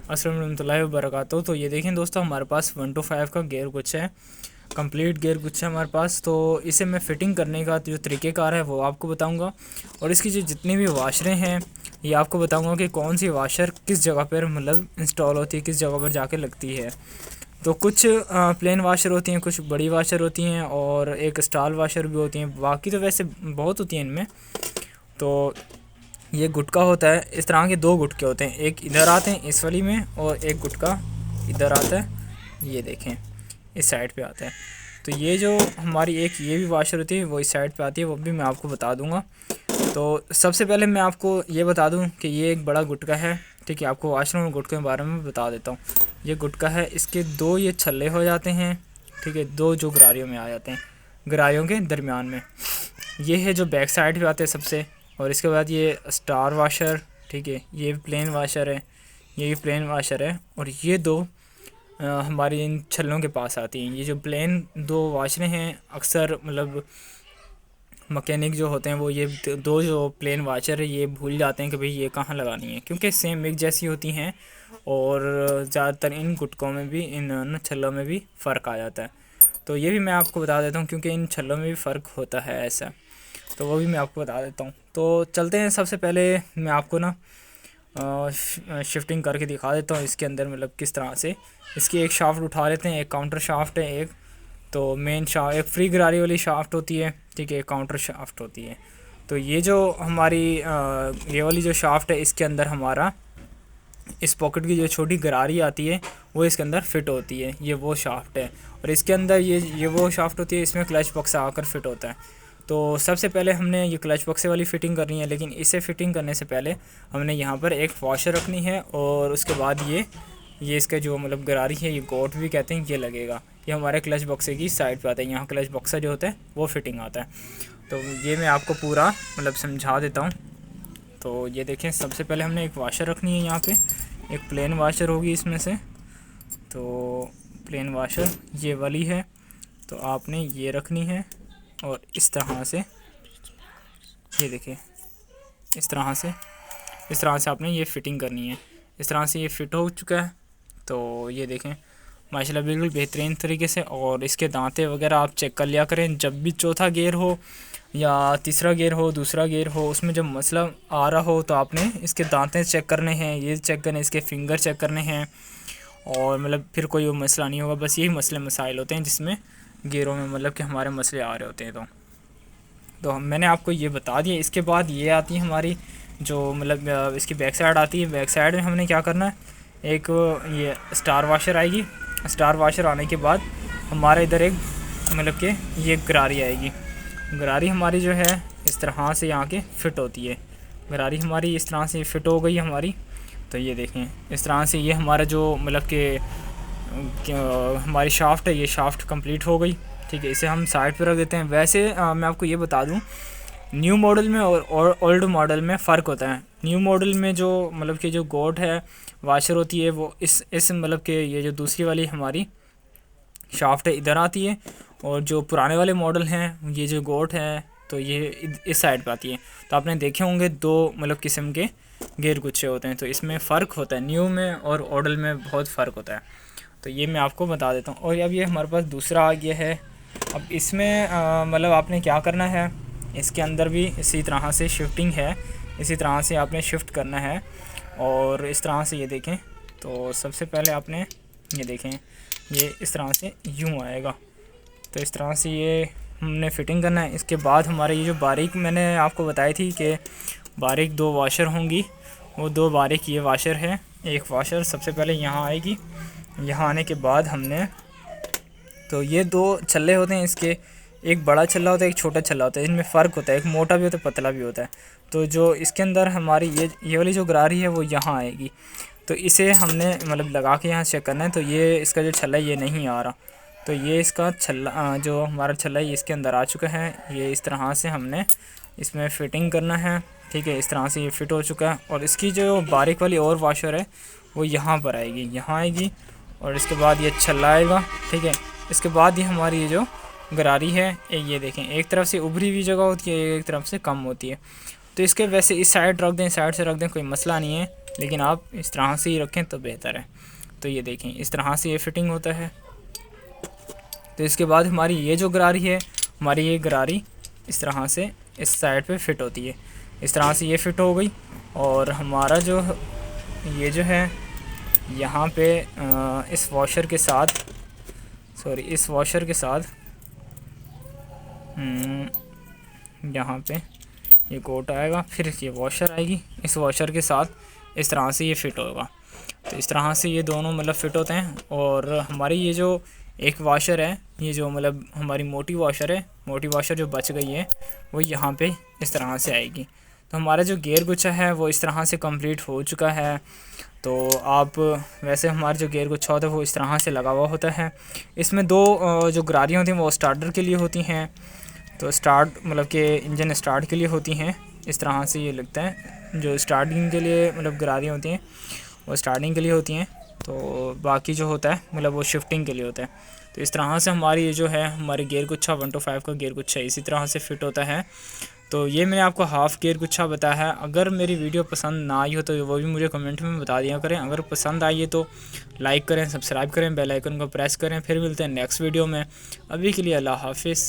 अस्सलाम वालेकुम वबरकातुहू। तो ये देखें दोस्तों, हमारे पास 1 to 5 का गेयर गुच्छा है, कंप्लीट गेयर गुच्छा है हमारे पास। तो इसे मैं फ़िटिंग करने का जो तरीक़ेकार है वो आपको बताऊंगा, और इसकी जो जितनी भी वाशरें हैं ये आपको बताऊंगा कि कौन सी वाशर किस जगह पर मतलब इंस्टॉल होती है, किस जगह पर जाके लगती है। तो कुछ प्लेन वाशर होती हैं, कुछ बड़ी वाशर होती हैं, और एक स्टार वाशर भी होती हैं। बाकी तो वैसे बहुत होती हैं इनमें। तो ये गुटका होता है, इस तरह के 2 गुटके होते हैं, एक इधर आते हैं इस वाली में, और एक गुटका इधर आता है, ये देखें इस साइड पे आता है। तो ये जो हमारी एक ये भी वाशर होती है वो इस साइड पे आती है, वो भी मैं आपको बता दूंगा। तो सबसे पहले मैं आपको ये बता दूं कि ये एक बड़ा गुटका है, ठीक है। आपको वाशर और गुटके के बारे में बता देता हूँ। ये गुटका है, इसके 2 ये छल्ले हो जाते हैं, ठीक है, 2 जो गरारियों में आ जाते हैं, गरारियों के दरमियान में। ये है जो बैक साइड पे आते हैं सबसे, और इसके बाद ये स्टार वाशर, ठीक है, ये प्लेन वाशर है, ये भी प्लेन वाशर है, और ये 2 हमारी इन छल्लों के पास आती हैं। ये जो प्लेन 2 वाशरें हैं, अक्सर मतलब मकैनिक जो होते हैं वो ये 2 जो प्लेन वाशर है ये भूल जाते हैं कि भाई ये कहाँ लगानी है, क्योंकि सेम एक जैसी होती हैं, और ज़्यादातर इन गुटकों में भी, इन छल्लों में भी फ़र्क आ जाता है। तो ये भी मैं आपको बता देता हूँ, क्योंकि इन छल्लों में भी फ़र्क होता है ऐसा, तो वो भी मैं आपको बता देता हूँ। तो चलते हैं, सबसे पहले मैं आपको ना शिफ्टिंग करके दिखा देता हूँ इसके अंदर, मतलब किस तरह से इसकी एक शाफ्ट उठा लेते हैं। एक काउंटर शाफ्ट है, एक तो मेन शाफ्ट, एक फ्री गरारी वाली शाफ्ट होती है, ठीक है, एक काउंटर शाफ्ट होती है। तो ये जो हमारी ये वाली जो शाफ्ट है, इसके अंदर हमारा इस पॉकेट की जो छोटी गरारी आती है वो इसके अंदर फिट होती है, ये वो शाफ्ट है। और इसके अंदर ये वो शाफ्ट होती है, इसमें क्लच बक्सा आकर फिट होता है। तो सबसे पहले हमने ये क्लच बक्से वाली फ़िटिंग करनी है, लेकिन इसे फ़िटिंग करने से पहले हमने यहाँ पर एक वॉशर रखनी है, और उसके बाद ये इसका जो मतलब गरारी है, ये गोट भी कहते हैं, ये लगेगा। ये हमारे क्लच बक्से की साइड पे आता है, यहाँ क्लच बक्सा जो होता है वो फ़िटिंग आता है। तो ये मैं आपको पूरा मतलब समझा देता हूँ। तो ये देखें, सबसे पहले हमने एक वाशर रखनी है यहाँ पे, एक प्लेन वाशर होगी इसमें से। तो प्लेन वाशर ये वाली है, तो आपने ये रखनी है, और इस तरह से ये देखिए, इस तरह से आपने ये फ़िटिंग करनी है। इस तरह से ये फ़िट हो चुका है। तो ये देखें माशाल्लाह बिल्कुल बेहतरीन तरीके से। और इसके दांते वगैरह आप चेक कर लिया करें, जब भी चौथा गियर हो या तीसरा गियर हो, दूसरा गियर हो, उसमें जब मसला आ रहा हो तो आपने इसके दांते चेक करने हैं, ये चेक करने, इसके फिंगर चेक करने हैं, और मतलब फिर कोई मसला नहीं होगा। बस यही मसले मसाइल होते हैं जिसमें गियरों में मतलब कि हमारे मसले आ रहे होते हैं। तो मैंने आपको ये बता दिया। इसके बाद ये आती है हमारी जो मतलब इसकी बैक साइड आती है। बैक साइड में हमने क्या करना है, एक ये स्टार वाशर आएगी। स्टार वाशर आने के बाद हमारे इधर एक मतलब कि ये गरारी आएगी। गरारी हमारी जो है इस तरह से यहाँ के फ़िट होती है। गरारी हमारी इस तरह से फ़िट हो गई हमारी। तो ये देखें इस तरह से ये हमारा जो मतलब कि हमारी शाफ्ट है, ये शाफ्ट कंप्लीट हो गई, ठीक है। इसे हम साइड पर रख देते हैं। वैसे मैं आपको ये बता दूं, न्यू मॉडल में और ओल्ड मॉडल में फ़र्क होता है। न्यू मॉडल में जो मतलब कि जो गोट है वाशर होती है वो इस मतलब कि ये जो दूसरी वाली हमारी शाफ्ट है इधर आती है, और जो पुराने वाले मॉडल हैं ये जो गोट है तो ये इस साइड पे आती है। तो आपने देखे होंगे 2 मतलब किस्म के गेयर गुच्छे होते हैं, तो इसमें फ़र्क होता है, न्यू में और ओल्ड में बहुत फ़र्क होता है। तो ये मैं आपको बता देता हूँ। और अब ये हमारे पास दूसरा आ गया है। अब इसमें मतलब आपने क्या करना है, इसके अंदर भी इसी तरह से शिफ्टिंग है, इसी तरह से आपने शिफ्ट करना है। और इस तरह से ये देखें, तो सबसे पहले आपने ये देखें, ये इस तरह से यूँ आएगा। तो इस तरह से ये हमने फ़िटिंग करना है। इसके बाद हमारे ये जो बारीक मैंने आपको बताई थी कि बारीक 2 वाशर होंगी, वो 2 बारीक ये वाशर है। एक वाशर सबसे पहले यहाँ आएगी, यहाँ आने के बाद हमने तो ये 2 छल्ले होते हैं इसके, एक बड़ा छल्ला होता है, एक छोटा छल्ला होता है। इनमें फ़र्क होता है, एक मोटा भी होता है, पतला भी होता है। तो जो इसके अंदर हमारी ये वाली जो गरारी है वो यहाँ आएगी। तो इसे हमने मतलब लगा के यहाँ चेक करना है। तो ये इसका जो छल्ला है ये नहीं आ रहा, तो ये इसका छल्ला जो हमारा छल्ला है ये इसके अंदर आ चुका है। ये इस तरह से हमने इसमें फ़िटिंग करना है, ठीक है। इस तरह से ये फ़िट हो चुका है। और इसकी जो बारीक वाली और वाशर है वो यहाँ पर आएगी, यहाँ आएगी, और इसके बाद ये छल्ला आएगा, ठीक है। इसके बाद ये हमारी ये जो गरारी है ये देखें, एक तरफ से उभरी हुई जगह होती है, एक तरफ से कम होती है। तो इसके वैसे इस साइड रख दें, साइड से रख दें, कोई मसला नहीं है। लेकिन आप इस तरह से ही रखें तो बेहतर है। तो ये देखें इस तरह से ये फिटिंग होता है। तो इसके बाद हमारी ये जो गरारी है, हमारी ये गरारी इस तरह से इस साइड पे फिट होती है। इस तरह से ये फिट हो गई। और हमारा जो ये जो है यहाँ पे इस वॉशर के साथ, सॉरी इस वॉशर के साथ यहाँ पे ये कोट आएगा, फिर ये वॉशर आएगी, इस वॉशर के साथ इस तरह से ये फिट होगा। तो इस तरह से ये दोनों मतलब फ़िट होते हैं। और हमारी ये जो एक वॉशर है, ये जो मतलब हमारी मोटी वॉशर है, मोटी वॉशर जो बच गई है वो यहाँ पे इस तरह से आएगी। तो हमारा जो गियर गुच्छा है वो इस तरह से कंप्लीट हो चुका है। तो आप वैसे हमारा जो गियर गुच्छा होता है वो इस तरह से लगा हुआ होता है। इसमें दो जो गरारियाँ होती हैं वो स्टार्टर के लिए होती हैं। तो स्टार्ट मतलब कि इंजन स्टार्ट के लिए होती हैं। इस तरह से ये लगता है, जो स्टार्टिंग के लिए मतलब गरारियाँ होती हैं वो स्टार्टिंग के लिए होती हैं। तो बाकी जो होता है मतलब वो शिफ्टिंग के लिए होता है। तो इस तरह से हमारी ये जो है हमारे गियर गुच्छा 125 का गियर गुच्छा इसी तरह से फिट होता है। तो ये मैंने आपको हाफ़ गियर गुच्छा बताया है। अगर मेरी वीडियो पसंद ना आई हो तो वो भी मुझे कमेंट में बता दिया करें। अगर पसंद आई है तो लाइक करें, सब्सक्राइब करें, बेल आइकन को प्रेस करें। फिर मिलते हैं नेक्स्ट वीडियो में। अभी के लिए अल्लाह हाफिज़।